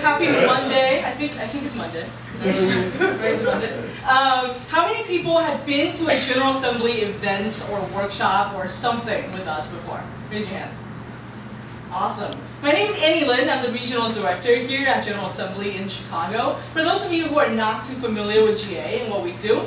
Happy Monday. I think it's Monday. Today's Monday. How many people have been to a General Assembly event or workshop or something with us before? Raise your hand. Awesome. My name is Annie Lin. I'm the Regional Director here at General Assembly in Chicago. For those of you who are not too familiar with GA and what we do,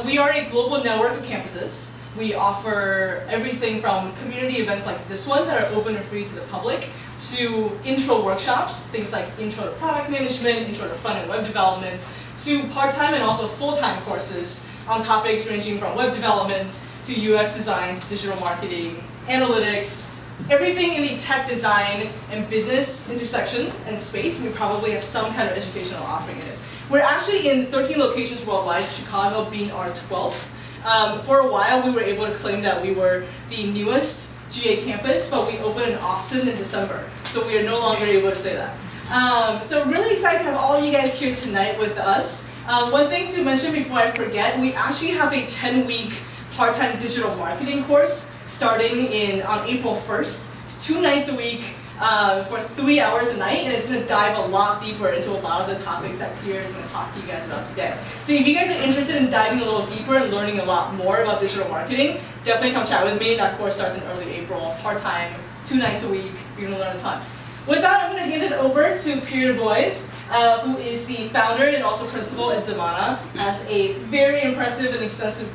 we are a global network of campuses. We offer everything from community events like this one that are open and free to the public to intro workshops, things like intro to product management, intro to front-end web development, to part-time and also full-time courses on topics ranging from web development to UX design, digital marketing, analytics, everything in the tech design and business intersection and space. We probably have some kind of educational offering in it. We're actually in 13 locations worldwide, Chicago being our 12th. For a while, we were able to claim that we were the newest GA campus, but we opened in Austin in December, so we are no longer able to say that. So really excited to have all of you guys here tonight with us. One thing to mention before I forget, we actually have a 10-week part-time digital marketing course starting on April 1st. It's 2 nights a week for 3 hours a night, and it's going to dive a lot deeper into a lot of the topics that Pierre is going to talk to you guys about today. So if you guys are interested in diving a little deeper and learning a lot more about digital marketing, definitely come chat with me. That course starts in early April, part-time, 2 nights a week. You're going to learn a ton. With that, I'm going to hand it over to Pierre Du Bois, who is the founder and also principal at Zimana, has a very impressive and extensive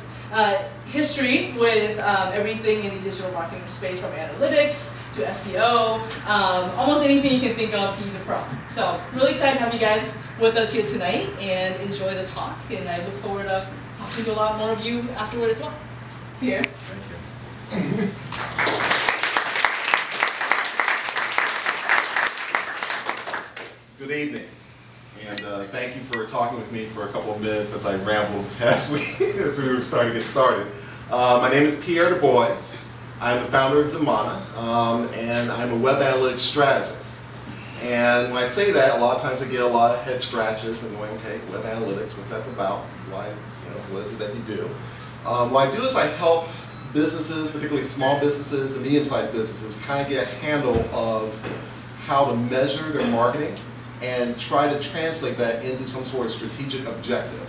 history with everything in the digital marketing space, from analytics to SEO, almost anything you can think of, he's a pro. So really excited to have you guys with us here tonight and enjoy the talk, and I look forward to talking to a lot more of you afterward as well. Pierre. Thank you. Good evening, and thank you for talking with me for a couple of minutes as I rambled past as we were starting to get started. My name is Pierre Du Bois. I'm the founder of Zimana, and I'm a web analytics strategist. And when I say that, a lot of times I get a lot of head scratches and going, okay, web analytics, what's that about? Why, what is it that you do? What I do is I help businesses, particularly small businesses and medium-sized businesses, kind of get a handle of how to measure their marketing and try to translate that into some sort of strategic objective.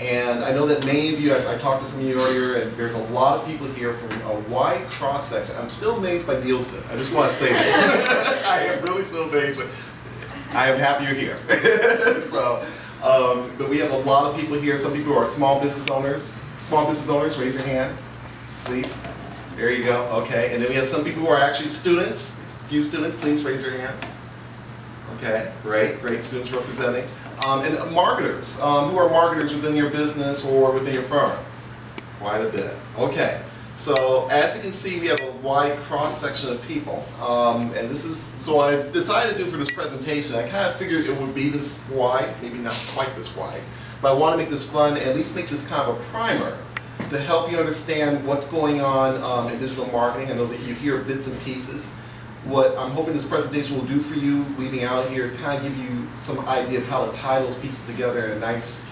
And I know that many of you, I talked to some of you earlier, and there's a lot of people here from a wide cross-section. I'm still amazed by Nielsen. I just want to say that. I am really still amazed, but I am happy you're here. So, but we have a lot of people here. Some people are small business owners. Small business owners, raise your hand, please. There you go, okay. And then we have some people who are actually students. A few students, please raise your hand. Okay, great students representing. And marketers, who are marketers within your business or within your firm? Quite a bit. Okay, so as you can see, we have a wide cross-section of people. And this is, so I decided to do for this presentation, I kind of figured it would be this wide, maybe not quite this wide, but I want to make this fun and at least make this kind of a primer to help you understand what's going on in digital marketing. I know that you hear bits and pieces. What I'm hoping this presentation will do for you, leaving out of here, is kind of give you some idea of how to tie those pieces together in a nice,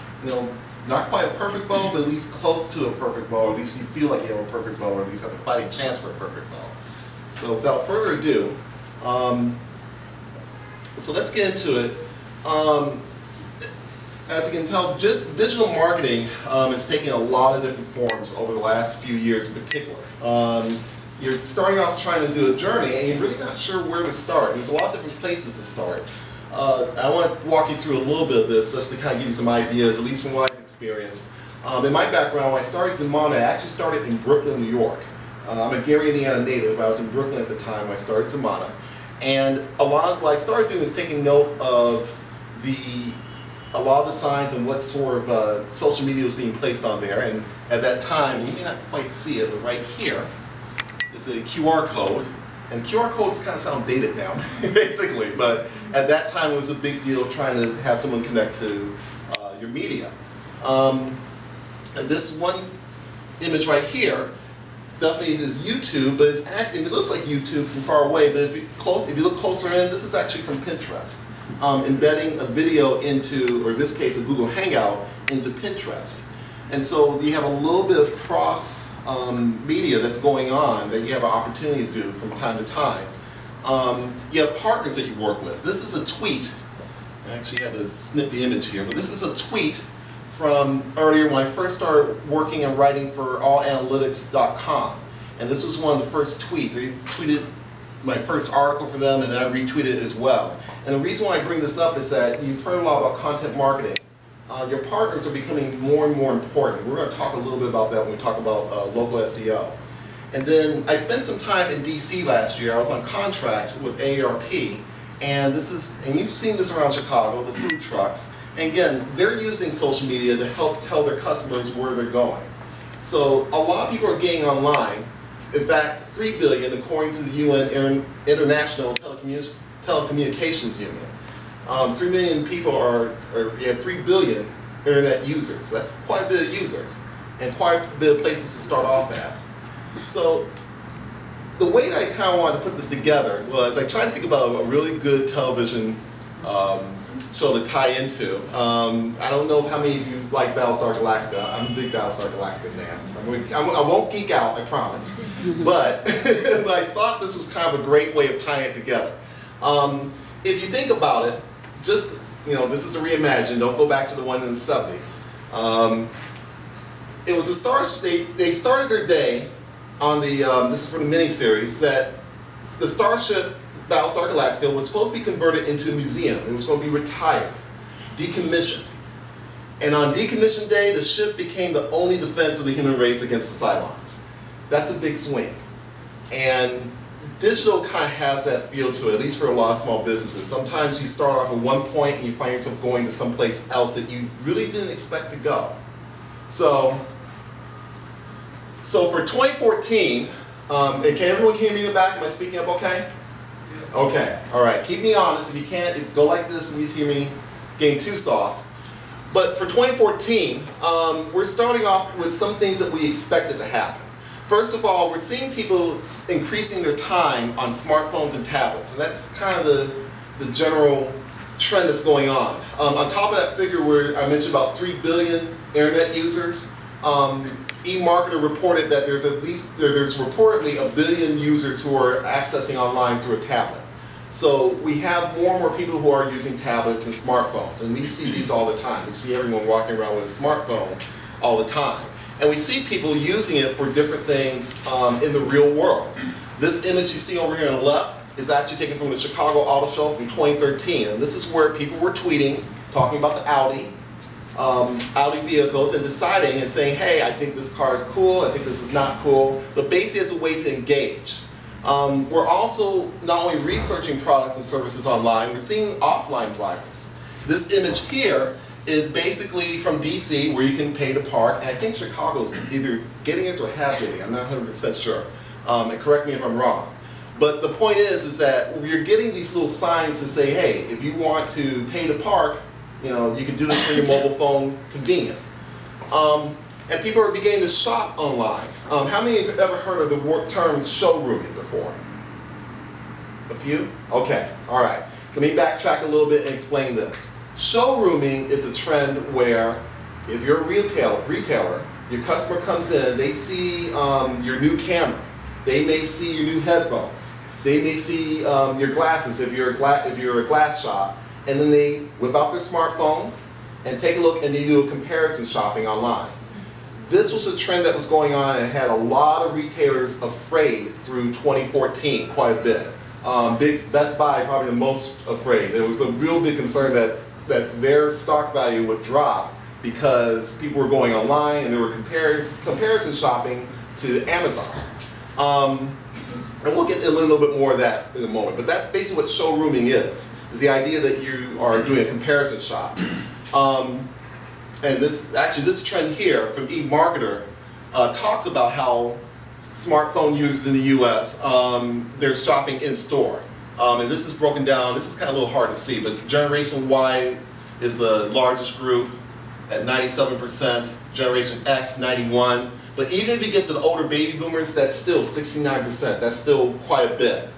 not quite a perfect bow, but at least close to a perfect bow. At least you feel like you have a perfect bow, or at least have a fighting chance for a perfect bow. So without further ado, so let's get into it. As you can tell, digital marketing is taking a lot of different forms over the last few years in particular. You're starting off trying to do a journey and you're really not sure where to start. There's a lot of different places to start. I want to walk you through a little bit of this just to kind of give you some ideas, at least from what I've experienced. In my background, when I started Zimana, I actually started in Brooklyn, New York. I'm a Gary, Indiana native, but I was in Brooklyn at the time when I started Zimana. And a lot of what I started doing is taking note of a lot of the signs and what sort of social media was being placed on there. And at that time, you may not quite see it, but right here, is a QR code, and QR codes kind of sound dated now, basically, but at that time it was a big deal trying to have someone connect to your media. And this one image right here definitely is YouTube, but it looks like YouTube from far away, but if you look closer in, this is actually from Pinterest, embedding a video into, or in this case a Google Hangout, into Pinterest. And so you have a little bit of cross media that's going on that you have an opportunity to do from time to time. You have partners that you work with. This is a tweet I actually had to snip the image here, but this is a tweet from earlier when I first started working and writing for allanalytics.com. And this was one of the first tweets. I tweeted my first article for them, and then I retweeted it as well. And the reason why I bring this up is that you've heard a lot about content marketing. Your partners are becoming more and more important. We're going to talk a little bit about that when we talk about local SEO. And then I spent some time in DC last year. I was on contract with AARP, and you've seen this around Chicago, the food trucks. And again, they're using social media to help tell their customers where they're going. So a lot of people are getting online. In fact, 3 billion according to the UN International Telecommunications Union. 3 million people are 3 billion internet users. That's quite a bit of users and quite a bit of places to start off at. So the way that I kind of wanted to put this together was I tried to think about a really good television show to tie into. I don't know how many of you like Battlestar Galactica. I'm a big Battlestar Galactica fan. I won't geek out, I promise. But, but I thought this was kind of a great way of tying it together. If you think about it, just, this is a reimagine, don't go back to the one in the 70s. It was they started their day on the, this is from the miniseries, that the starship Battlestar Galactica was supposed to be converted into a museum. It was going to be retired, decommissioned. And on decommission day, the ship became the only defense of the human race against the Cylons. That's a big swing. And digital kind of has that feel to it, at least for a lot of small businesses. Sometimes you start off at one point and you find yourself going to someplace else that you really didn't expect to go. So for 2014, and can everyone hear me in the back? Am I speaking up okay? Okay, all right. Keep me honest. If you can't, go like this and you hear me getting too soft. But for 2014, we're starting off with some things that we expected to happen. First of all, we're seeing people increasing their time on smartphones and tablets, and that's kind of the general trend that's going on. On top of that figure where I mentioned about 3 billion internet users, eMarketer reported that there's reportedly 1 billion users who are accessing online through a tablet. So we have more and more people who are using tablets and smartphones, and we see these all the time. We see everyone walking around with a smartphone all the time. And we see people using it for different things in the real world. This image you see over here on the left is actually taken from the Chicago Auto Show from 2013. And this is where people were tweeting, talking about the Audi vehicles, and deciding and saying, hey, I think this car is cool, I think this is not cool, but basically as a way to engage. We're also not only researching products and services online, we're seeing offline drivers. This image here is basically from DC, where you can pay to park, and I think Chicago's either getting this or have getting it, I'm not 100% sure, and correct me if I'm wrong. But the point is that we're getting these little signs to say, hey, if you want to pay to park, you can do this for your mobile phone, convenient. And people are beginning to shop online. How many of you have ever heard of the term showrooming before? A few? Okay, all right. Let me backtrack a little bit and explain this. Showrooming is a trend where if you're a retailer, your customer comes in, they see your new camera, they may see your new headphones, they may see your glasses if you're a glass shop, and then they whip out their smartphone and take a look and they do a comparison shopping online. This was a trend that was going on and had a lot of retailers afraid through 2014, quite a bit. Best Buy probably the most afraid. There was a real big concern that their stock value would drop because people were going online and they were comparison shopping to Amazon. And we'll get a little bit more of that in a moment, but that's basically what showrooming is the idea that you are doing a comparison shop. And this trend here from eMarketer talks about how smartphone users in the US, they're shopping in store. And this is broken down, this is kind of a little hard to see, but Generation Y is the largest group at 97%, Generation X 91%. But even if you get to the older baby boomers, that's still 69%, that's still quite a bit.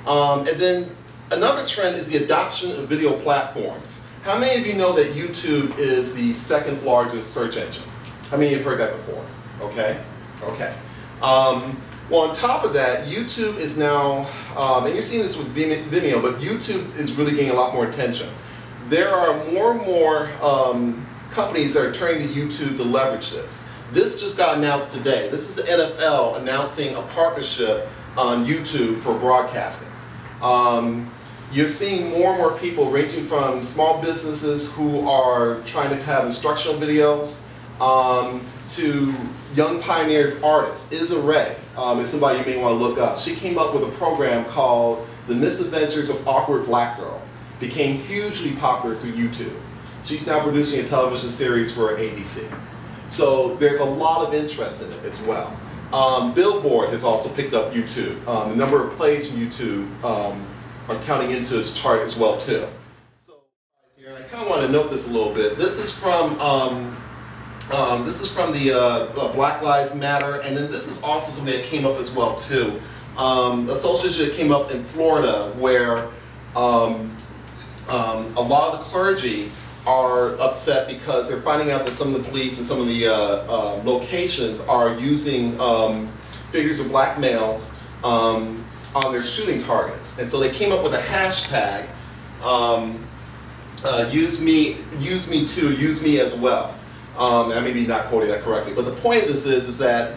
And then another trend is the adoption of video platforms. How many of you know that YouTube is the second largest search engine? How many have heard that before? Okay, okay. Well, on top of that, YouTube is now, and you're seeing this with Vimeo, but YouTube is really getting a lot more attention. there are more and more companies that are turning to YouTube to leverage this. This just got announced today. This is the NFL announcing a partnership on YouTube for broadcasting. You're seeing more and more people ranging from small businesses who are trying to have instructional videos to young pioneers artists. Isa Rae is somebody you may want to look up. She came up with a program called The Misadventures of Awkward Black Girl. Became hugely popular through YouTube. She's now producing a television series for ABC. So there's a lot of interest in it as well. Billboard has also picked up YouTube. The number of plays from YouTube are counting into this chart as well too. So here, and I kind of want to note this a little bit. This is from the Black Lives Matter, and then this is also something that came up as well too. A social issue that came up in Florida where a lot of the clergy are upset because they're finding out that some of the police and some of the locations are using figures of black males on their shooting targets. And so they came up with a hashtag, use me too, use me as well. I may be not quoting that correctly, but the point of this is that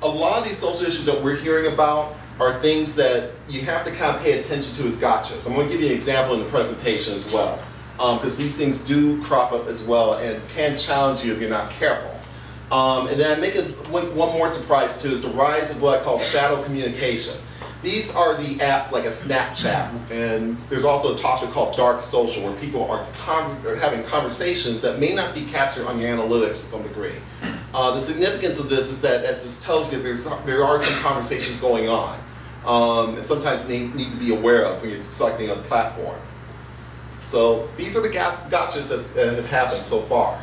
a lot of these social issues that we're hearing about are things that you have to kind of pay attention to as gotchas. I'm going to give you an example in the presentation as well, because these things do crop up as well and can challenge you if you're not careful. And then I make one more surprise too, is the rise of what I call shadow communication. These are the apps like a Snapchat, and there's also a topic called dark social, where people are having conversations that may not be captured on your analytics to some degree. The significance of this is that it just tells you that there are some conversations going on, and sometimes you need to be aware of when you're selecting a platform. So these are the gotchas that have happened so far.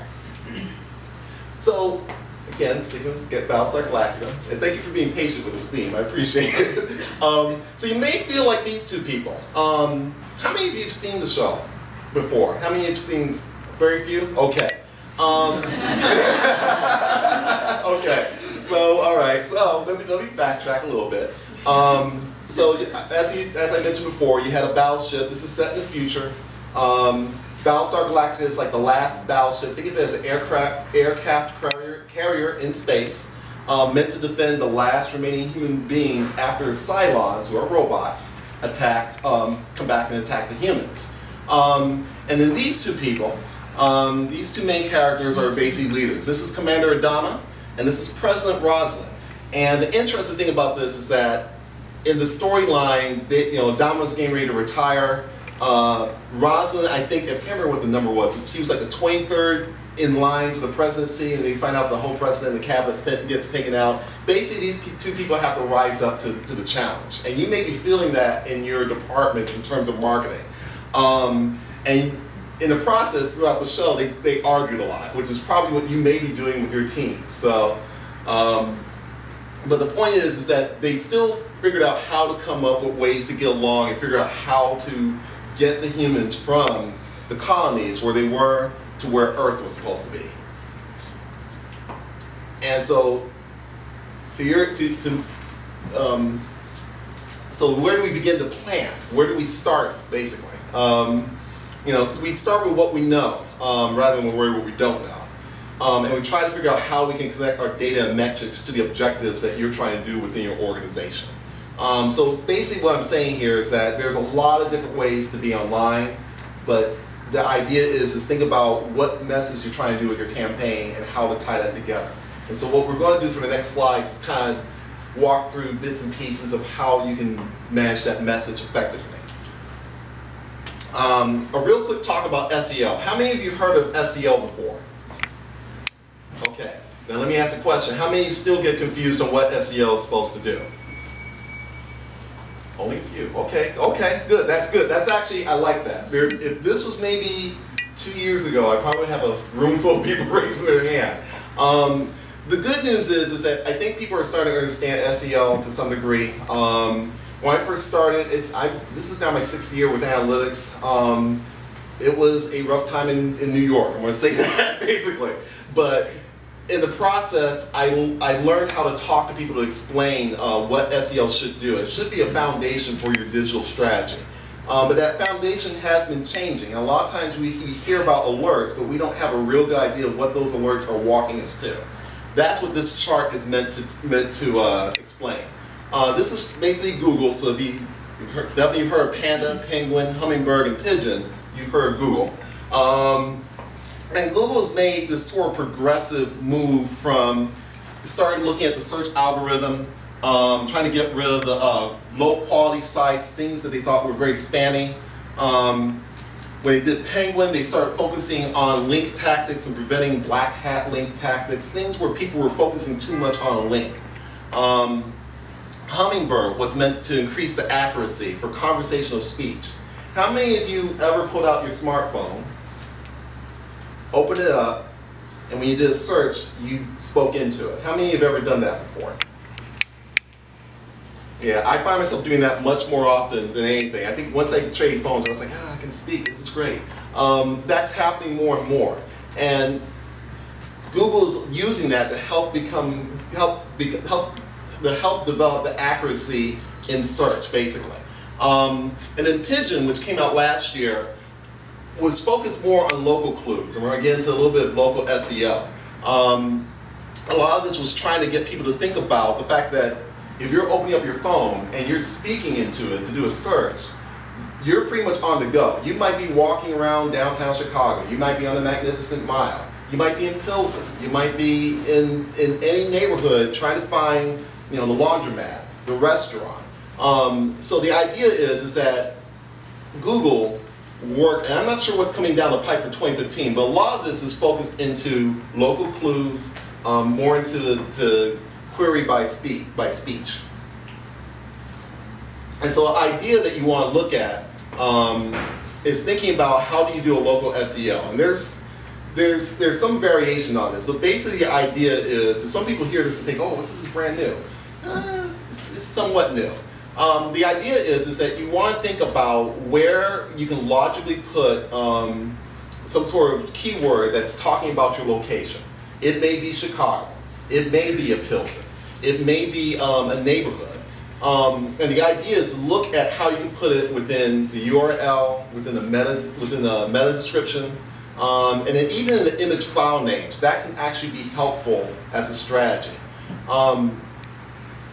So again, sequence, get Battlestar Galactica, and thank you for being patient with this theme. I appreciate it. So you may feel like these two people. How many of you have seen the show before? How many have seen? Very few. Okay. Okay. So all right. So let me backtrack a little bit. So as I mentioned before, you had a battleship. This is set in the future. Battlestar Galactica is like the last battleship. Think of it as an aircraft carrier in space, meant to defend the last remaining human beings after the Cylons, who are robots, come back and attack the humans. And then these two people, these two main characters are basically leaders. This is Commander Adama, and this is President Roslin. And the interesting thing about this is that in the storyline, Adama's getting ready to retire. Roslin, I think, I can't remember what the number was. She was like the 23rd in line to the presidency, and they find out the whole president and the cabinet gets taken out. Basically, these two people have to rise up to the challenge. And you may be feeling that in your departments in terms of marketing. And in the process, throughout the show, they argued a lot, which is probably what you may be doing with your team. So, but the point is that they still figured out how to come up with ways to get along and figure out how to get the humans from the colonies where they were to where Earth was supposed to be. And so, so where do we begin to plan? Where do we start, basically? So we start with what we know, rather than worry what we don't know. And we try to figure out how we can connect our data and metrics to the objectives that you're trying to do within your organization. So basically what I'm saying here is that there's a lot of different ways to be online, but the idea is think about what message you're trying to do with your campaign and how to tie that together. And so what we're going to do for the next slides is kind of walk through bits and pieces of how you can manage that message effectively. A real quick talk about SEO. How many of you have heard of SEO before? Okay, now let me ask a question. How many of you still get confused on what SEO is supposed to do? Only a few. Okay, good. That's good. That's actually, I like that. If this was maybe 2 years ago, I probably have a room full of people raising their hand. The good news is that I think people are starting to understand SEO to some degree. When I first started, this is now my 6th year with analytics. It was a rough time in New York. I'm going to say that basically, but in the process, I learned how to talk to people to explain what SEO should do. It should be a foundation for your digital strategy. But that foundation has been changing. A lot of times we hear about alerts, but we don't have a real good idea of what those alerts are walking us to. That's what this chart is meant to explain. This is basically Google, so if you've heard of Panda, Penguin, Hummingbird, and Pigeon, you've heard of Google. And Google has made this sort of progressive move from, started looking at the search algorithm, trying to get rid of the low quality sites, things that they thought were very spammy. When they did Penguin, they started focusing on link tactics and preventing black hat link tactics, things where people were focusing too much on a link. Hummingbird was meant to increase the accuracy for conversational speech. How many of you ever pulled out your smartphone, opened it up, and when you did a search, you spoke into it? How many of you have ever done that before? Yeah, I find myself doing that much more often than anything. I think once I traded phones, I was like, I can speak, this is great. That's happening more and more. And Google's using that to help develop the accuracy in search, basically. And then Pigeon, which came out last year, was focused more on local clues, and we're going to get into a little bit of local SEO. A lot of this was trying to get people to think about the fact that if you're opening up your phone and you're speaking into it to do a search, you're pretty much on the go. You might be walking around downtown Chicago. You might be on the Magnificent Mile. You might be in Pilsen. You might be in any neighborhood trying to find, the laundromat, the restaurant. So the idea is that Google worked, and I'm not sure what's coming down the pipe for 2015, but a lot of this is focused into local clues, more into the query by speech. And so the idea that you want to look at is thinking about how do you do a local SEO. And there's some variation on this, but basically the idea is that some people hear this and think, oh, this is brand new. It's somewhat new. The idea is that you want to think about where you can logically put some sort of keyword that's talking about your location. It may be Chicago. It may be a Pilsen. It may be a neighborhood. And the idea is to look at how you can put it within the URL, within the meta description, and then even in the image file names. That can actually be helpful as a strategy.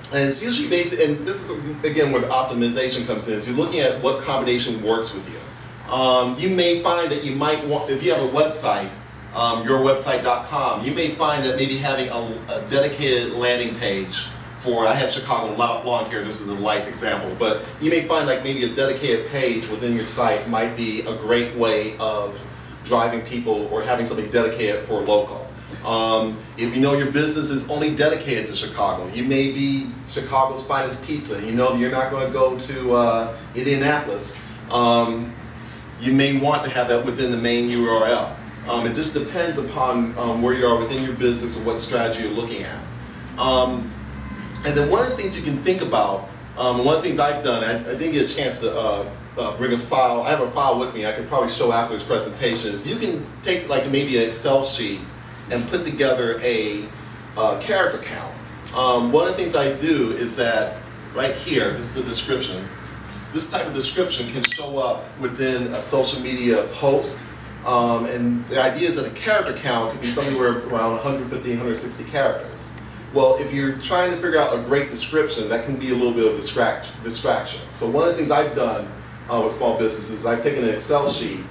And it's usually based, and this is again where the optimization comes in, is you're looking at what combination works with you. You may find that you might want, if you have a website, yourwebsite.com, you may find that maybe having a dedicated landing page for, I had Chicago Lawn Care, this is a light example, but you may find like maybe a dedicated page within your site might be a great way of driving people or having something dedicated for local. If you know your business is only dedicated to Chicago, you may be Chicago's finest pizza, you know you're not going to go to Indianapolis, you may want to have that within the main URL. It just depends upon where you are within your business and what strategy you're looking at. And then one of the things you can think about, one of the things I've done, I didn't get a chance to bring a file, I have a file with me I could probably show after this presentation, is you can take like maybe an Excel sheet and put together a character count. One of the things I do is that right here, this is a description, this type of description can show up within a social media post. And the idea is that a character count could be somewhere around 150, 160 characters. Well, if you're trying to figure out a great description, that can be a little bit of distraction. So one of the things I've done with small businesses, I've taken an Excel sheet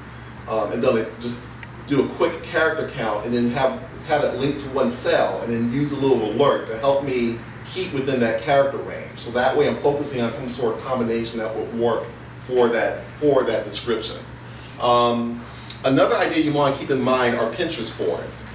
and done it, just do a quick character count and then have it linked to one cell and then use a little alert to help me keep within that character range. So that way I'm focusing on some sort of combination that would work for that description. Another idea you want to keep in mind are Pinterest boards.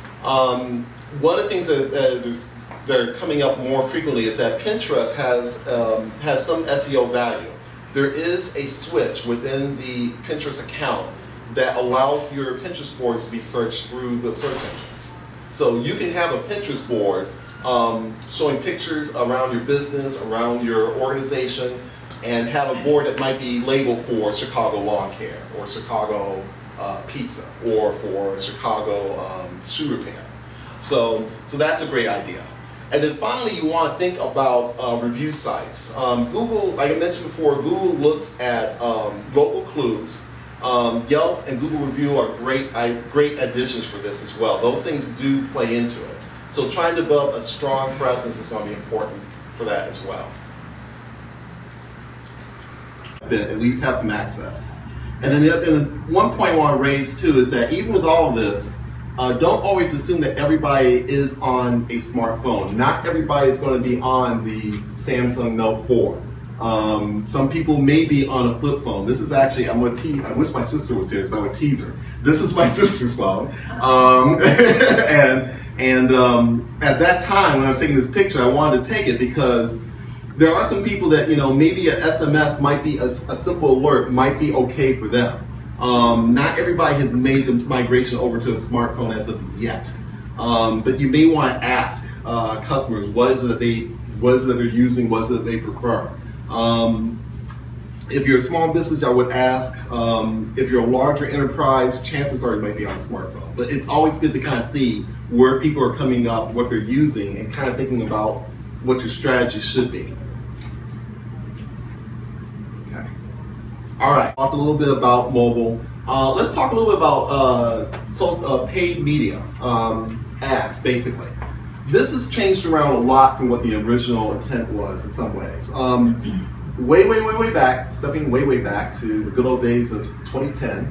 One of the things that are coming up more frequently is that Pinterest has some SEO value. There is a switch within the Pinterest account that allows your Pinterest boards to be searched through the search engines. So you can have a Pinterest board showing pictures around your business, around your organization, and have a board that might be labeled for Chicago Lawn Care or Chicago Pizza or for Chicago shoe repair. So that's a great idea. And then finally, you want to think about review sites. Google, like I mentioned before, Google looks at local clues. Yelp and Google Review are great additions for this as well. Those things do play into it. So trying to develop a strong presence is going to be important for that as well. At least have some access. And then one point I want to raise too is that even with all of this, don't always assume that everybody is on a smartphone. Not everybody is going to be on the Samsung Note 4. Some people may be on a flip phone. This is actually, I wish my sister was here because I would tease her. This is my sister's phone. At that time when I was taking this picture, I wanted to take it because there are some people that, maybe an SMS might be a simple alert might be okay for them. Not everybody has made the migration over to a smartphone as of yet. But you may want to ask customers what is it that they're using, what is it that they prefer. If you're a small business, I would ask. If you're a larger enterprise, chances are you might be on a smartphone. But it's always good to kind of see where people are coming up, what they're using, and kind of thinking about what your strategy should be. Okay. All right, talked a little bit about mobile. Let's talk a little bit about paid media, ads, basically. This has changed around a lot from what the original intent was in some ways. Way back, stepping way back to the good old days of 2010.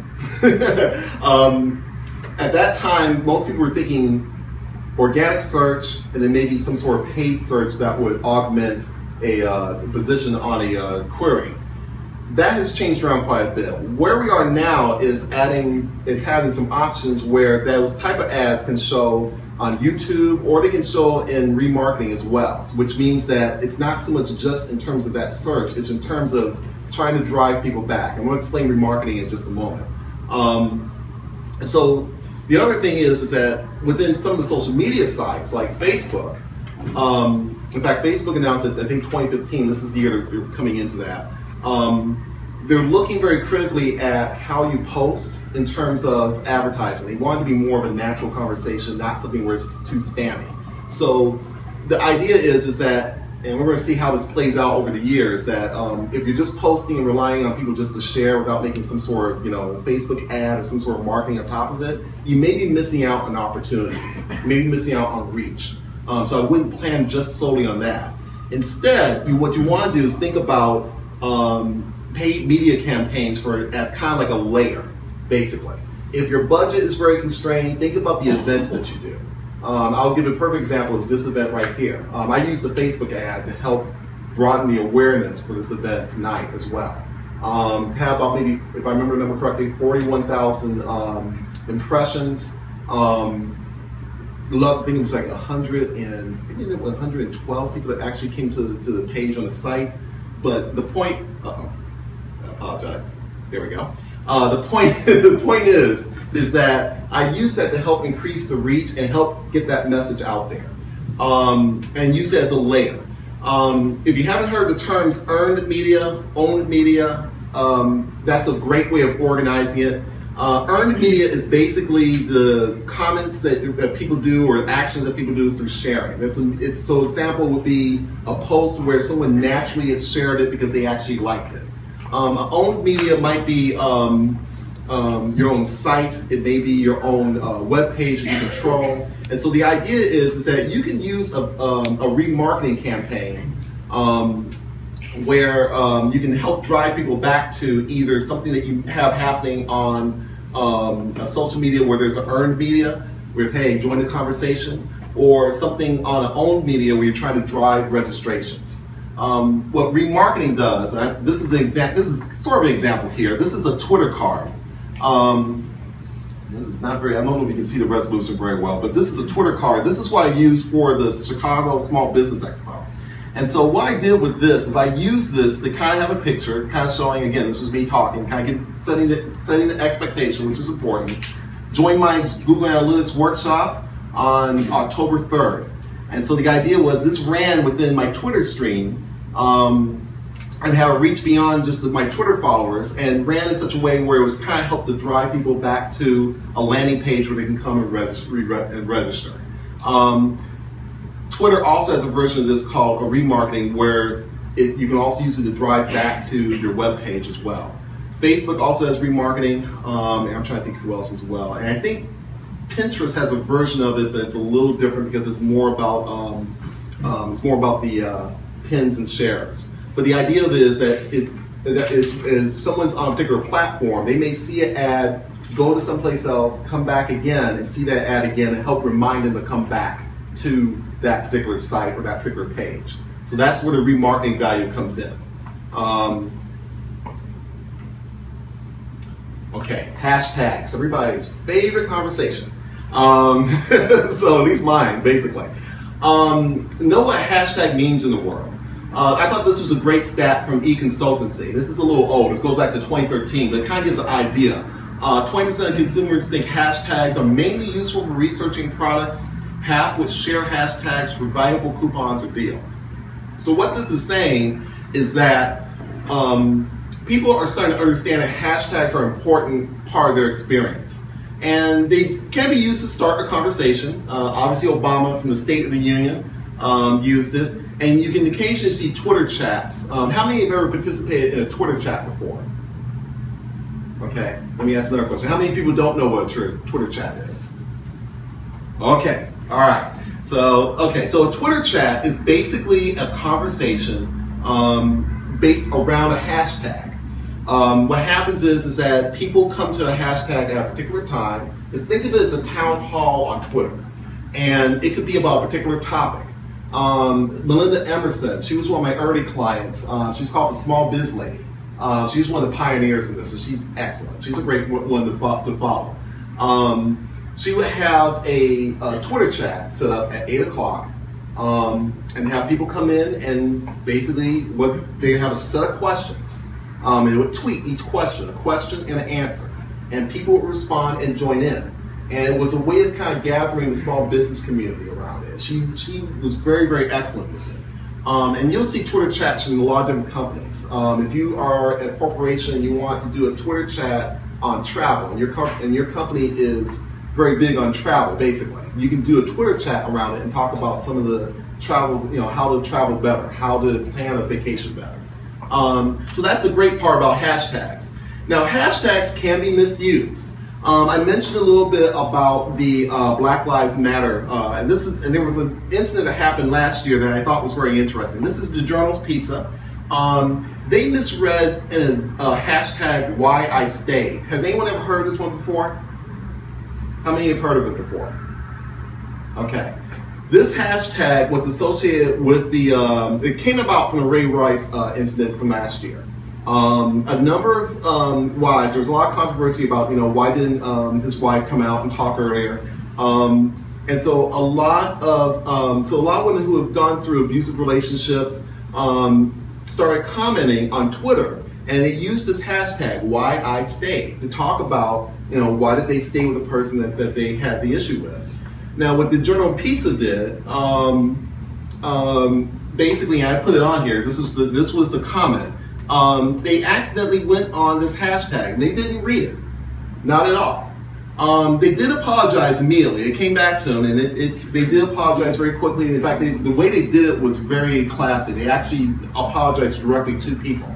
At that time, most people were thinking organic search and then maybe some sort of paid search that would augment a position on a query. That has changed around quite a bit. Where we are now is having some options where those type of ads can show on YouTube, or they can show in remarketing as well, which means that it's not so much just in terms of that search, it's in terms of trying to drive people back. And we'll explain remarketing in just a moment. So the other thing is that within some of the social media sites like Facebook, in fact, Facebook announced that I think 2015, this is the year they're coming into that, they're looking very critically at how you post in terms of advertising. They want it to be more of a natural conversation, not something where it's too spammy. So the idea is that, and we're going to see how this plays out over the years, that if you're just posting and relying on people just to share without making some sort of Facebook ad or some sort of marketing on top of it, you may be missing out on opportunities, maybe missing out on reach. So I wouldn't plan just solely on that. Instead, what you want to do is think about paid media campaigns as kind of like a layer, basically. If your budget is very constrained, think about the events that you do. I'll give a perfect example is this event right here. I used a Facebook ad to help broaden the awareness for this event tonight as well. Had about maybe, if I remember the number correctly, 41,000 impressions. I think it was like 112 people that actually came to the page on the site. But the point, I apologize. There we go. The point is that I use that to help increase the reach and help get that message out there, and use it as a layer. If you haven't heard the terms earned media, owned media, that's a great way of organizing it. Earned media is basically the comments that people do or actions that people do through sharing. So example would be a post where someone naturally has shared it because they actually liked it. Owned media might be your own site, it may be your own web page that you control. And so the idea is that you can use a remarketing campaign where you can help drive people back to either something that you have happening on a social media where there's an earned media with, hey, join the conversation, or something on an owned media where you're trying to drive registrations. What remarketing does, this is sort of an example here. This is a Twitter card. This is not very, I don't know if you can see the resolution very well, but this is a Twitter card. This is what I used for the Chicago Small Business Expo. And so what I did with this is I used this to kind of have a picture, kind of showing, again, this was me talking, kind of setting the expectation, which is important. Joined my Google Analytics workshop on October 3rd. And so the idea was this ran within my Twitter stream and had a reach beyond just my Twitter followers, and ran in such a way where it was kind of helped to drive people back to a landing page where they can come and register. Twitter also has a version of this called a remarketing, where you can also use it to drive back to your web page as well. Facebook also has remarketing, and I'm trying to think who else as well. And I think Pinterest has a version of it, but it's a little different because it's more about the pins and shares. But the idea of it is that if someone's on a particular platform, they may see an ad, go to someplace else, come back again, and see that ad again, and help remind them to come back to that particular site or that particular page. So that's where the remarketing value comes in. Okay, hashtags, everybody's favorite conversation. So at least mine, basically. Know what hashtag means in the world. I thought this was a great stat from eConsultancy. This is a little old, this goes back to 2013, but it kind of gives an idea. 20% of consumers think hashtags are mainly useful for researching products, half would share hashtags for valuable coupons or deals. So what this is saying is that people are starting to understand that hashtags are an important part of their experience. And they can be used to start a conversation. Obviously Obama from the State of the Union used it. And you can occasionally see Twitter chats. How many have ever participated in a Twitter chat before? Okay, let me ask another question. How many people don't know what a Twitter chat is? Okay, all right. So a Twitter chat is basically a conversation based around a hashtag. What happens is that people come to a hashtag at a particular time. Think of it as a town hall on Twitter. And it could be about a particular topic. Melinda Emerson, she was one of my early clients. She's called the Small Biz Lady. She was one of the pioneers in this, so she's excellent. She's a great one to follow. She would have a Twitter chat set up at 8 o'clock and have people come in, and basically they have a set of questions. They would tweet each question, a question and an answer, and people would respond and join in. And it was a way of kind of gathering the small business community around it. She was very, very excellent with it. And you'll see Twitter chats from a lot of different companies. If you are a corporation and you want to do a Twitter chat on travel, and your company is very big on travel, basically, you can do a Twitter chat around it and talk about some of the travel, how to travel better, how to plan a vacation better. So that's the great part about hashtags. Now, hashtags can be misused. I mentioned a little bit about the Black Lives Matter, and there was an incident that happened last year that I thought was very interesting. This is DiGiorno's Pizza. They misread a hashtag Why I Stay. Has anyone ever heard of this one before? How many have heard of it before? Okay. This hashtag was associated with the, it came about from the Ray Rice incident from last year. A number of wives, there was a lot of controversy about, why didn't his wife come out and talk earlier? And so a lot of women who have gone through abusive relationships started commenting on Twitter, and they used this hashtag, Why I Stay, to talk about, why did they stay with the person that they had the issue with. Now, what DiGiorno Pizza did, basically, I put it on here, this was the comment. They accidentally went on this hashtag. They didn't read it, not at all. They did apologize immediately. It came back to them, and they did apologize very quickly. In fact, the way they did it was very classy. They actually apologized directly to people.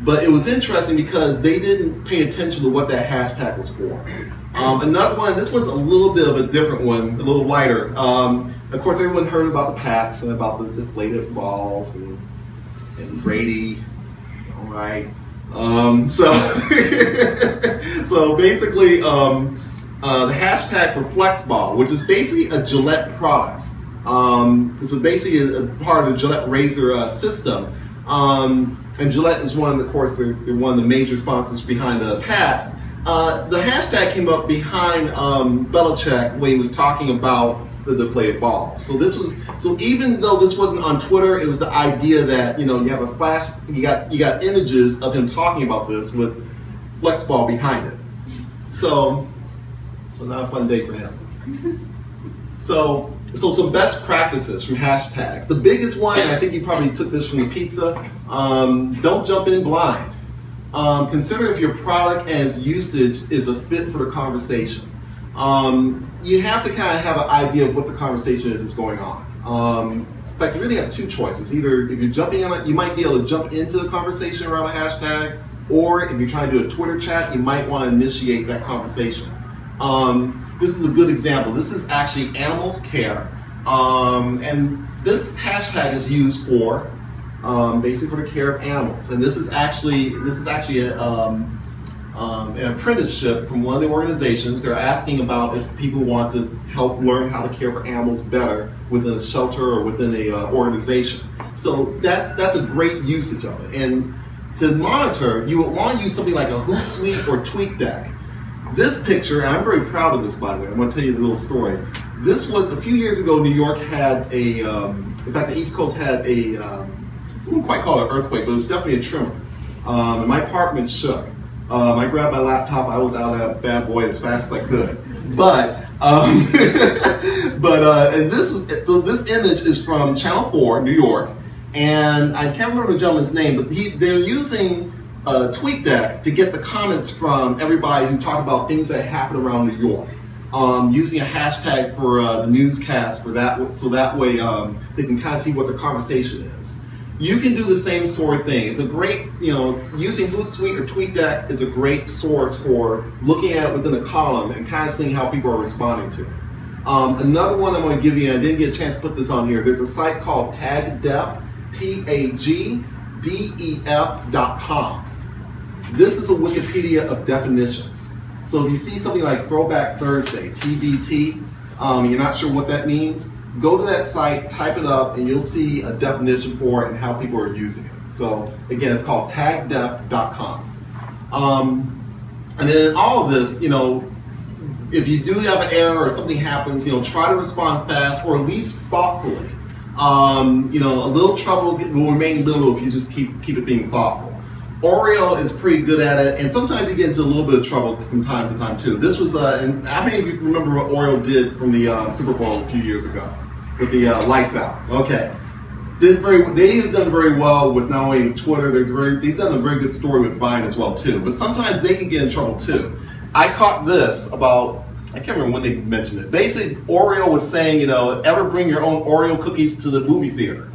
But it was interesting because they didn't pay attention to what that hashtag was for. Another one, this one's a little bit of a different one, a little lighter. Of course, everyone heard about the Pats and about the deflated balls and Brady, all right. So basically, the hashtag for FlexBall, which is basically a Gillette product. It's basically a part of the Gillette razor system. And Gillette is one of the major sponsors behind the Pats. The hashtag came up behind Belichick when he was talking about the deflated balls. So even though this wasn't on Twitter, it was the idea that you have a flash, you got images of him talking about this with FlexBall behind it. So not a fun day for him. So some best practices from hashtags. The biggest one, and I think you probably took this from the pizza, don't jump in blind. Consider if your product and its usage is a fit for the conversation. you have to kind of have an idea of what the conversation is that's going on. In fact, you really have two choices. Either if you're jumping on it, you might be able to jump into the conversation around a hashtag, or if you're trying to do a Twitter chat, you might want to initiate that conversation. This is a good example. This is actually animals care, and this hashtag is used for basically for the care of animals. And this is actually an apprenticeship from one of the organizations. They're asking about if people want to help learn how to care for animals better within a shelter or within a organization. So that's a great usage of it. And to monitor, you would want to use something like a Hootsuite or TweetDeck. This picture, and I'm very proud of this, by the way. I'm going to tell you a little story. This was a few years ago. New York had a, in fact, the East Coast had a, I wouldn't quite call it an earthquake, but it was definitely a tremor. And my apartment shook. I grabbed my laptop. I was out of that bad boy as fast as I could. But, and this was, so this image is from Channel 4, New York, and I can't remember the gentleman's name, but they're using TweetDeck to get the comments from everybody who talk about things that happen around New York, using a hashtag for the newscast for that, so that way they can kind of see what the conversation is. You can do the same sort of thing. It's a great, using Hootsuite or TweetDeck is a great source for looking at it within a column and kind of seeing how people are responding to it. Another one I'm going to give you, and I didn't get a chance to put this on here, there's a site called TagDef, TagDef.com. This is a Wikipedia of definitions. So if you see something like Throwback Thursday, TBT, you're not sure what that means, go to that site, type it up, and you'll see a definition for it and how people are using it. So again, it's called tagdef.com. And then all of this, if you do have an error or something happens, try to respond fast or at least thoughtfully. A little trouble will remain little if you just keep it being thoughtful. Oreo is pretty good at it, and sometimes you get into a little bit of trouble from time to time too. This was, and how many of you remember what Oreo did from the Super Bowl a few years ago with the lights out? Okay, they have done very well with not only Twitter. They've done a very good story with Vine as well too. But sometimes they can get in trouble too. I caught this about, I can't remember when they mentioned it. Basically, Oreo was saying, ever bring your own Oreo cookies to the movie theater,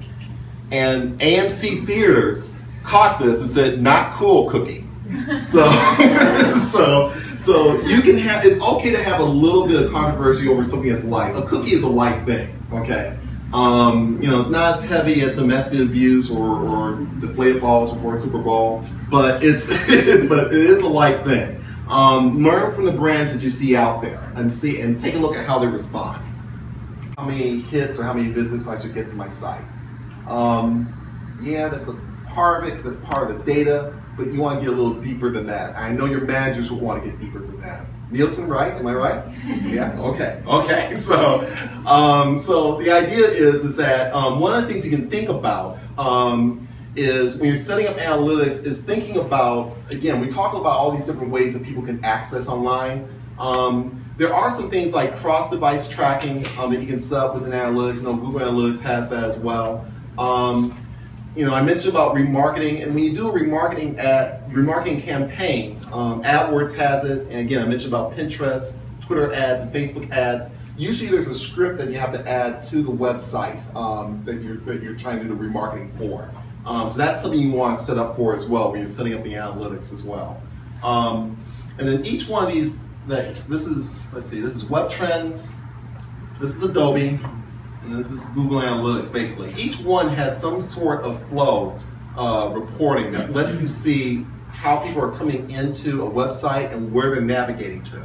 and AMC theaters caught this and said, "Not cool cookie." So, so you can have, it's okay to have a little bit of controversy over something that's light. A cookie is a light thing, okay? It's not as heavy as domestic abuse or deflated balls before a Super Bowl, but but it is a light thing. Learn from the brands that you see out there and take a look at how they respond. How many hits or how many visits I should get to my site? Yeah, that's a part of it because that's part of the data, but you want to get a little deeper than that. I know your managers will want to get deeper than that. Nielsen, right? Am I right? Yeah. Okay. Okay. So, so the idea is that one of the things you can think about is when you're setting up analytics is thinking about, again, we talk about all these different ways that people can access online. There are some things like cross-device tracking that you can set up within analytics. Google Analytics has that as well. I mentioned about remarketing, and when you do a remarketing campaign, AdWords has it, and again, I mentioned about Pinterest, Twitter ads, and Facebook ads. Usually there's a script that you have to add to the website that you're trying to do the remarketing for. So that's something you want to set up for as well when you're setting up the analytics as well. And then each one of these, this is Web Trends, this is Adobe, and this is Google Analytics basically. Each one has some sort of flow reporting that lets you see how people are coming into a website and where they're navigating to.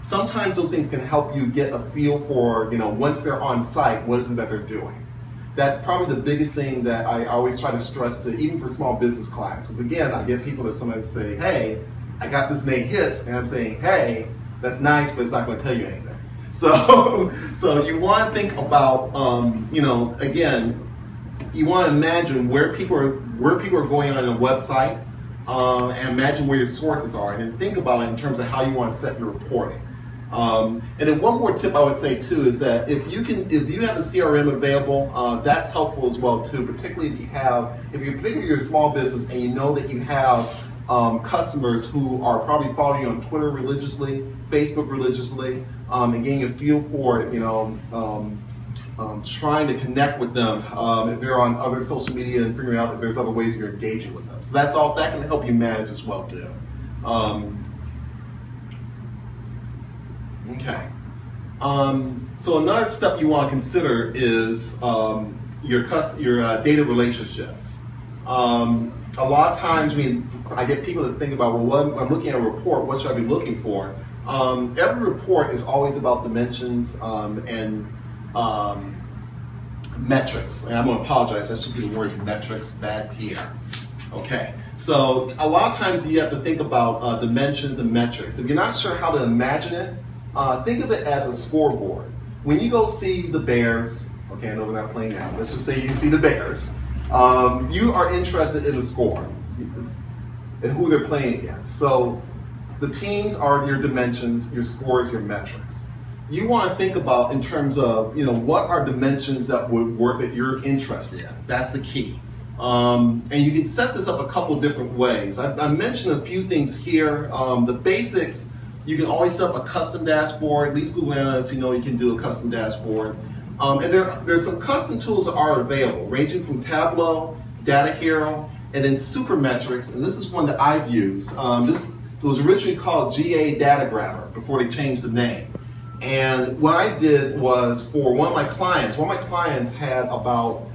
Sometimes those things can help you get a feel for, once they're on site, what is it that they're doing. That's probably the biggest thing that I always try to stress to, even for small business clients. Because again, I get people that sometimes say, hey, I got this many hits, and I'm saying, hey, that's nice, but it's not going to tell you anything. So you want to think about, again, you want to imagine where people are going on a website, and imagine where your sources are, and then think about it in terms of how you want to set your reporting. And then one more tip I would say too is that if you have the CRM available, that's helpful as well too. Particularly if you're a small business and you know that you have customers who are probably following you on Twitter religiously, Facebook religiously, and getting a feel for it, trying to connect with them if they're on other social media and figuring out if there's other ways you're engaging with them. So that's all, that can help you manage as well too. Okay. So another step you want to consider is your data relationships. A lot of times I get people to think about, well, I'm looking at a report, what should I be looking for? Every report is always about dimensions and metrics. And I'm going to apologize, that should be the word metrics, bad PR. Okay, so a lot of times you have to think about dimensions and metrics. If you're not sure how to imagine it, think of it as a scoreboard. When you go see the Bears, okay, I know they're not playing now, let's just say you see the Bears, you are interested in the score and who they're playing against. So the teams are your dimensions, your scores, your metrics. You want to think about in terms of, what are dimensions that would work that you're interested in. That's the key. And you can set this up a couple different ways. I mentioned a few things here. The basics, you can always set up a custom dashboard. At least Google Analytics, you can do a custom dashboard. And there's some custom tools that are available, ranging from Tableau, Data Hero, and then Supermetrics. And this is one that I've used. This was originally called GA Data Grabber before they changed the name. And what I did was for one of my clients had about,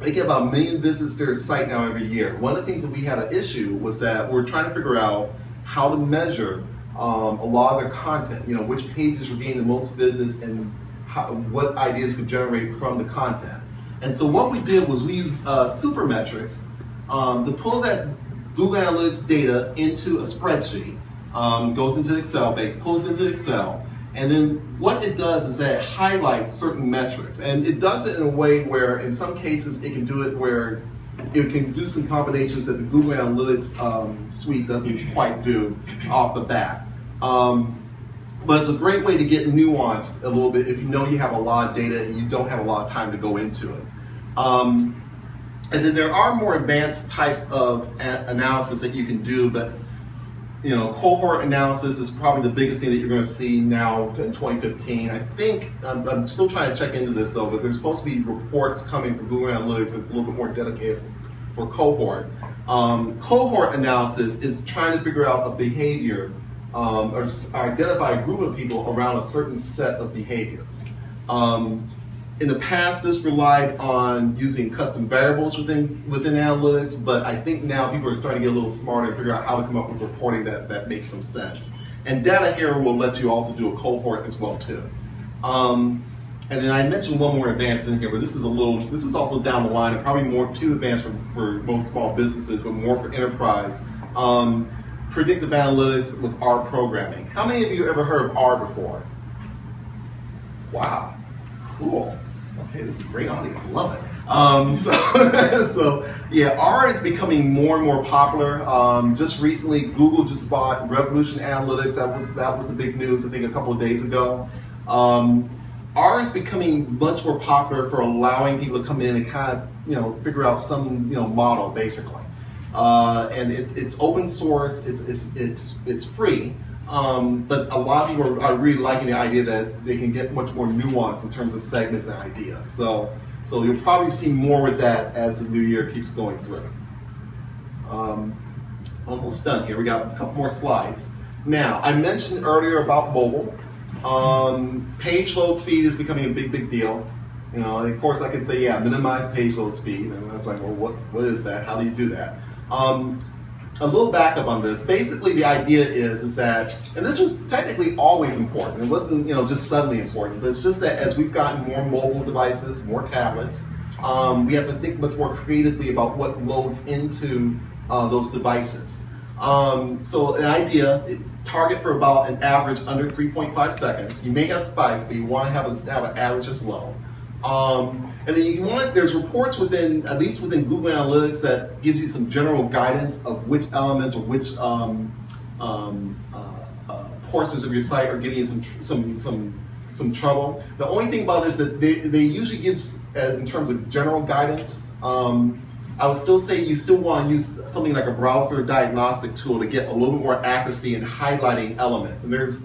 they get about 1 million visits to their site now every year. One of the things that we had an issue was that we're trying to figure out how to measure a lot of their content, which pages were getting the most visits and what ideas could generate from the content. And so what we did was we used Supermetrics to pull that Google Analytics data into a spreadsheet. Goes into Excel, pulls into Excel, and then what it does is that it highlights certain metrics, and it does it in a way where in some cases it can do it where it can do some combinations that the Google Analytics suite doesn't quite do off the bat. But it's a great way to get nuanced a little bit if you have a lot of data and you don't have a lot of time to go into it. And then there are more advanced types of analysis that you can do, but cohort analysis is probably the biggest thing that you're going to see now in 2015. I think, I'm still trying to check into this though, but there's supposed to be reports coming from Google Analytics that's a little bit more dedicated for cohort. Cohort analysis is trying to figure out a behavior or identify a group of people around a certain set of behaviors. In the past, this relied on using custom variables within analytics, but I think now people are starting to get a little smarter and figure out how to come up with reporting that makes some sense. And Data Hero will let you also do a cohort as well too. And then I mentioned one more advanced in here, but this is also down the line and probably more too advanced for most small businesses, but more for enterprise. Predictive analytics with R programming. How many of you ever heard of R before? Wow, cool. Okay, this is a great audience, love it. So yeah, R is becoming more and more popular. Just recently, Google just bought Revolution Analytics. That was the big news, I think, a couple of days ago. R is becoming much more popular for allowing people to come in and kind of, figure out some, model basically. And it's open source. It's free. But a lot of people are really liking the idea that they can get much more nuance in terms of segments and ideas. So you'll probably see more with that as the new year keeps going through. Almost done here. We got a couple more slides. Now, I mentioned earlier about mobile. Page load speed is becoming a big deal. And of course I can say, yeah, minimize page load speed. And I was like, well, what is that? How do you do that? A little backup on this. Basically, the idea is that, and this was technically always important. It wasn't, just suddenly important. But it's just that as we've gotten more mobile devices, more tablets, we have to think much more creatively about what loads into those devices. So the idea, target for about an average under 3.5 seconds. You may have spikes, but you want to have an average that's low. And then there's reports at least within Google Analytics that gives you some general guidance of which elements or which portions of your site are giving you some trouble. The only thing about this is that they usually give, in terms of general guidance, I would still say you still want to use something like a browser diagnostic tool to get a little bit more accuracy in highlighting elements. And there's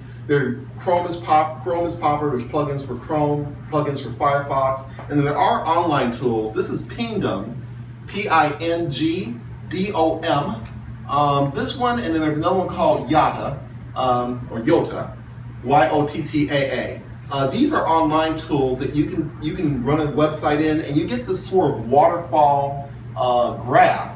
Chrome is popular, there's plugins for Chrome, plugins for Firefox, and then there are online tools. This is Pingdom, Pingdom. This one, and then there's another one called Yota, or Yota, Yottaa. These are online tools that you can run a website in, and you get this sort of waterfall graph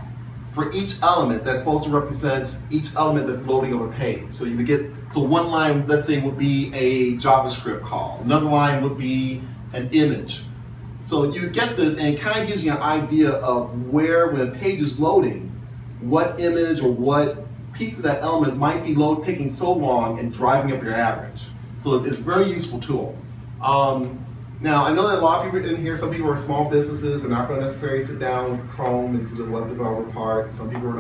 for each element that's supposed to represent each element that's loading on a page. So you would get, so one line, let's say, would be a JavaScript call. Another line would be an image. So you get this, and it kind of gives you an idea of where, when a page is loading, what image or what piece of that element might be taking so long and driving up your average. So it's a very useful tool. Now, I know that a lot of people in here, some people are small businesses and not going to necessarily sit down with Chrome and do the web developer part. Some people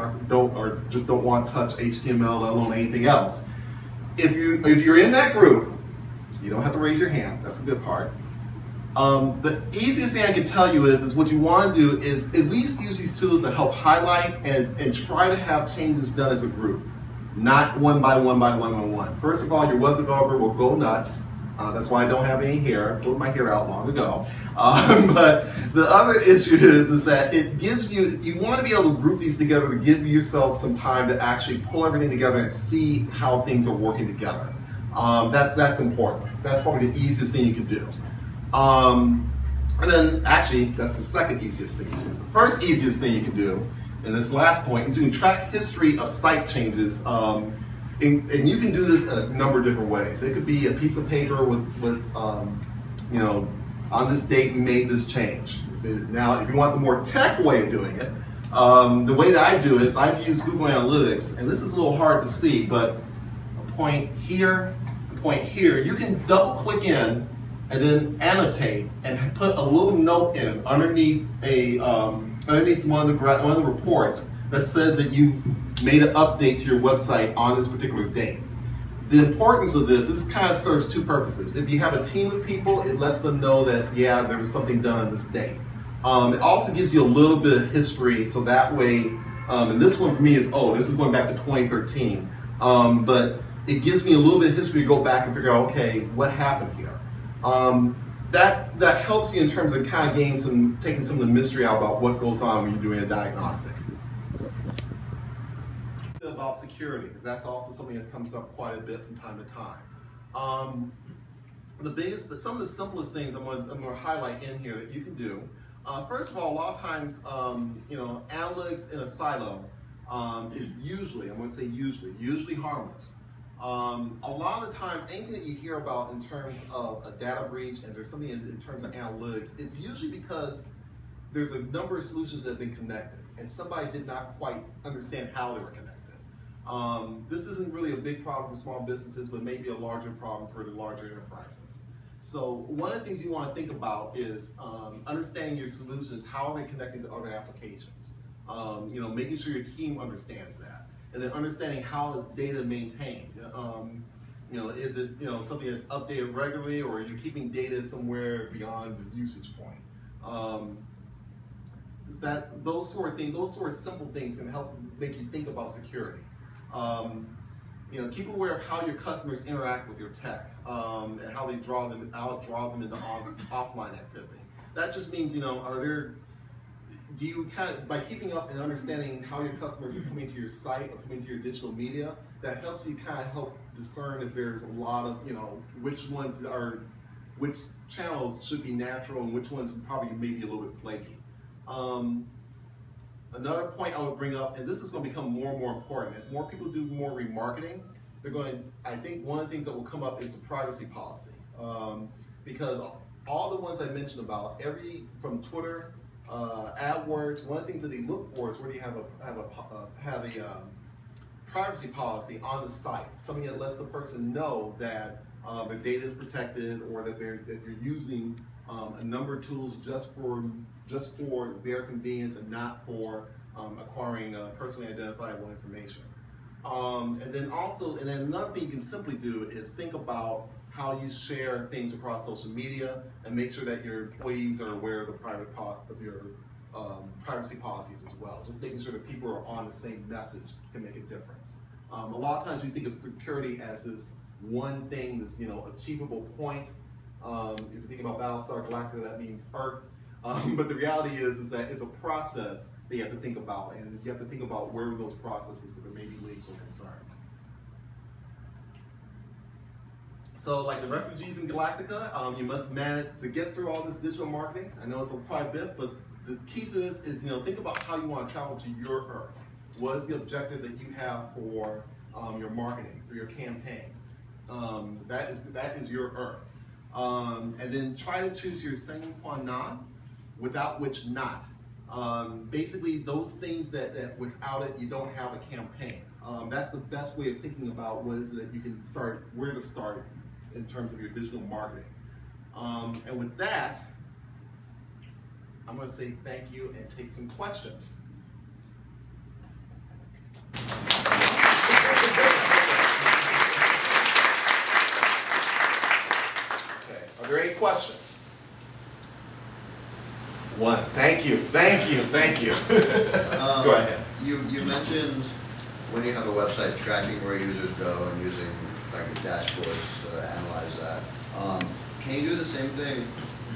just don't want to touch HTML, let alone anything else. If you're in that group, you don't have to raise your hand. That's a good part. The easiest thing I can tell you is what you want to do is at least use these tools to help highlight and try to have changes done as a group, not one by one. First of all, your web developer will go nuts. That's why I don't have any hair. I pulled my hair out long ago. But the other issue is that it gives you want to be able to group these together to give yourself some time to actually pull everything together and see how things are working together. That's important. That's probably the easiest thing you can do. And then actually, that's the second easiest thing you can do. The first easiest thing you can do, and this last point, is you can track history of site changes. And you can do this a number of different ways. It could be a piece of paper with you know, on this date we made this change. Now, if you want the more tech way of doing it, the way that I do it is I've used Google Analytics, and this is a little hard to see, but a point here, you can double click in and then annotate and put a little note in underneath underneath one of the reports that says that you've made an update to your website on this particular date. The importance of this kind of serves two purposes. If you have a team of people, it lets them know that, yeah, there was something done on this date. It also gives you a little bit of history, so that way, and this one for me is, this is going back to 2013, but it gives me a little bit of history to go back and figure out, okay, what happened here? That helps you in terms of kind of taking some of the mystery out about what goes on when you're doing a diagnostic. About security, because that's also something that comes up quite a bit from time to time. Some of the simplest things I'm going to highlight in here that you can do. First of all, a lot of times, analytics in a silo is usually, I'm going to say usually harmless. A lot of the times, anything that you hear about in terms of a data breach, and there's something in terms of analytics, it's usually because there's a number of solutions that have been connected, and somebody did not quite understand how they were connected. This isn't really a big problem for small businesses, but maybe a larger problem for the larger enterprises. So one of the things you want to think about is understanding your solutions. How are they connecting to other applications? Making sure your team understands that, and then understanding how is data maintained. Is it something that's updated regularly, or are you keeping data somewhere beyond the usage point? Those sort of simple things can help make you think about security. Keep aware of how your customers interact with your tech, and how they draws them into offline activity. That just means, by keeping up and understanding how your customers are coming to your site or coming to your digital media, that helps you kind of help discern if there's a lot of, which channels should be natural and which ones probably maybe a little bit flaky. Another point I would bring up, and this is going to become more and more important, as more people do more remarketing, I think one of the things that will come up is the privacy policy. Because all the ones I mentioned about, from Twitter, AdWords, one of the things that they look for is where you have a privacy policy on the site, something that lets the person know that their data is protected, or that you're using a number of tools just for their convenience and not for acquiring personally identifiable information. And then another thing you can simply do is think about how you share things across social media, and make sure that your employees are aware of the private part of privacy policies as well. Just making sure that people are on the same message can make a difference. A lot of times we think of security as this one thing, this achievable point. If you think about Battlestar Galactica, that means Earth. But the reality is that it's a process that you have to think about, and you have to think about where those processes that there may be leaks or concerns. So like the refugees in Galactica, you must manage to get through all this digital marketing. I know it's quite a bit, but the key to this is think about how you want to travel to your Earth. What is the objective that you have for your marketing, for your campaign? That is your Earth. And then try to choose your sine qua non, without which not. Basically, those things that without it, you don't have a campaign. That's the best way of thinking about what is it that you can start, where to start in terms of your digital marketing. And with that, I'm going to say thank you and take some questions. Okay, are there any questions? One. Thank you. Go ahead. You mentioned when you have a website tracking where users go and using like dashboards to analyze that. Can you do the same thing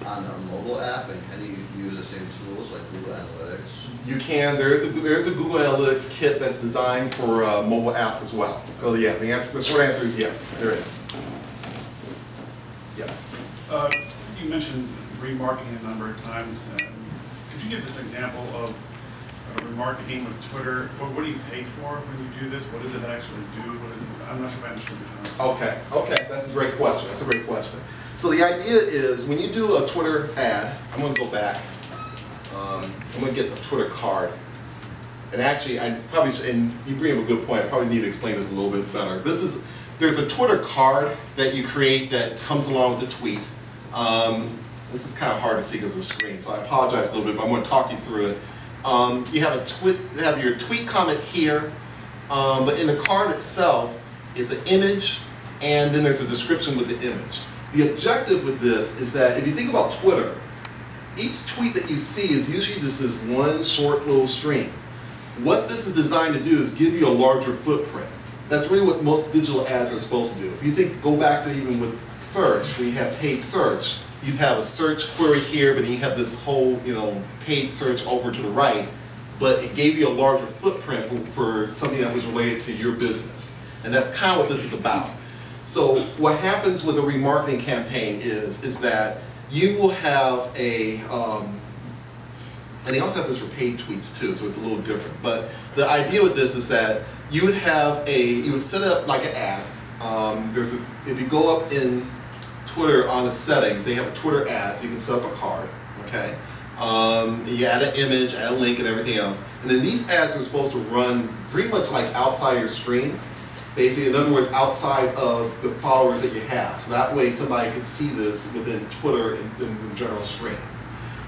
on a mobile app, and can you use the same tools like Google Analytics? You can. There is a Google Analytics kit that's designed for mobile apps as well. So yeah, the short answer is yes, there is. Yes. You mentioned remarketing a number of times. Could you give us an example of remarketing with Twitter? What do you pay for when you do this? What does it actually do? I'm not sure if I understood the concept. Okay, that's a great question. So the idea is when you do a Twitter ad, I'm going to go back. I'm going to get the Twitter card. And actually, and you bring up a good point. I probably need to explain this a little bit better. There's a Twitter card that you create that comes along with the tweet. This is kind of hard to see because of the screen, so I apologize a little bit, but I'm going to talk you through it. You have your tweet comment here, but in the card itself is an image, and then there's a description with the image. The objective with this is that if you think about Twitter, each tweet that you see is usually just this one short little stream. What this is designed to do is give you a larger footprint. That's really what most digital ads are supposed to do. If you go back to even with search, when you have paid search, you'd have a search query here, but then you have this whole, paid search over to the right, but it gave you a larger footprint for something that was related to your business. And that's kind of what this is about. So what happens with a remarketing campaign is that you will have and they also have this for paid tweets too, so it's a little different. But the idea with this is that you would set up like an ad. If you go up in Twitter on the settings, they have a Twitter ad, so you can set up a card, okay? You add an image, add a link, and everything else. And then these ads are supposed to run pretty much like outside your stream. Basically, in other words, outside of the followers that you have. So that way somebody can see this within Twitter and the general stream.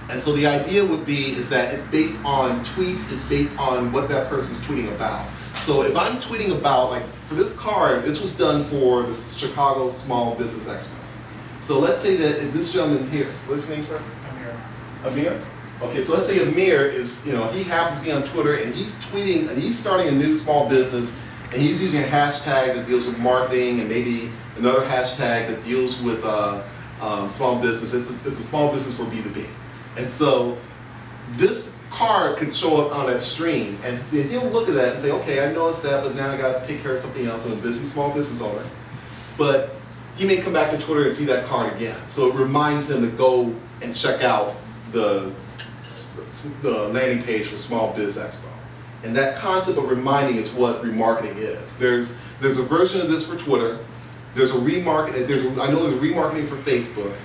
And so the idea would be is that it's based on tweets, it's based on what that person's tweeting about. So if I'm tweeting about, like for this card, this was done for the Chicago Small Business Expo. So let's say that this gentleman here, what's his name, sir? Amir? Okay, so let's say Amir is, he happens to be on Twitter and he's tweeting, and he's starting a new small business, and he's using a hashtag that deals with marketing and maybe another hashtag that deals with small business. It's a small business for B2B. And so this card can show up on that stream, and he'll look at that and say, okay, I noticed that, but now I got to take care of something else. I'm a busy small business owner. But he may come back to Twitter and see that card again. So it reminds him to go and check out the landing page for Small Biz Expo. And that concept of reminding is what remarketing is. There's a version of this for Twitter. There's a remarketing. I know there's a remarketing for Facebook.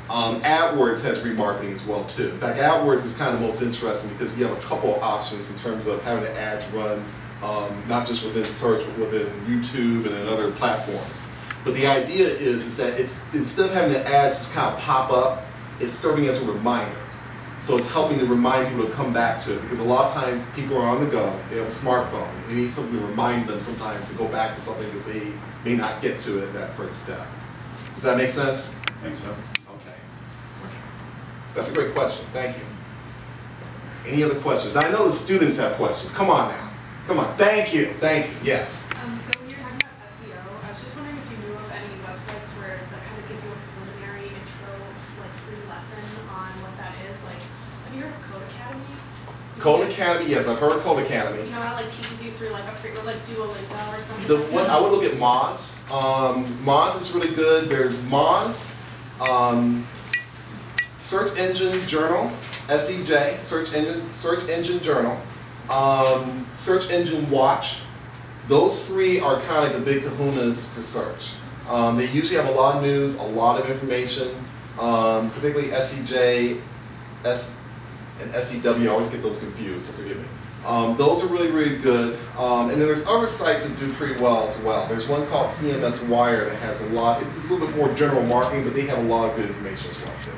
AdWords has remarketing as well too. In fact, AdWords is kind of most interesting because you have a couple of options in terms of having the ads run not just within search, but within YouTube and in other platforms. But the idea is that instead of having the ads just kind of pop up, it's serving as a reminder. So it's helping to remind people to come back to it, because a lot of times people are on the go, they have a smartphone, and they need something to remind them sometimes to go back to something because they may not get to it that first step. Does that make sense? I think so. Okay. That's a great question. Thank you. Any other questions? I know the students have questions. Come on now. Come on. Thank you. Thank you. Yes. So when you're talking about SEO, I was just wondering if you knew of any websites where that kind of give you a preliminary intro, like free lesson on what that is. Like, have you heard of Code Academy? Code Academy, yes, I've heard of Code Academy. You know how it like teaches you through like a free, or like Duolingo or something? I would look at Moz. Moz is really good. There's Moz, Search Engine Journal, SEJ, Search Engine Journal, Search Engine Watch. Those three are kind of the big kahunas for search. They usually have a lot of news, a lot of information, particularly SEJ, and SEW. I always get those confused, so forgive me. Those are really, really good. And then there's other sites that do pretty well as well. There's one called CMS Wire that has a lot, it's a little bit more general marketing, but they have a lot of good information as well too.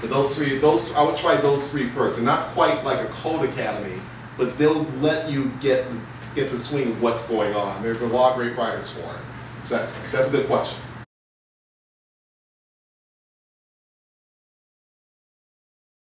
But those three, I would try those three first. They're not quite like a Code Academy, but they'll let you get the swing of what's going on. There's a lot of great writers for it. That's a good question.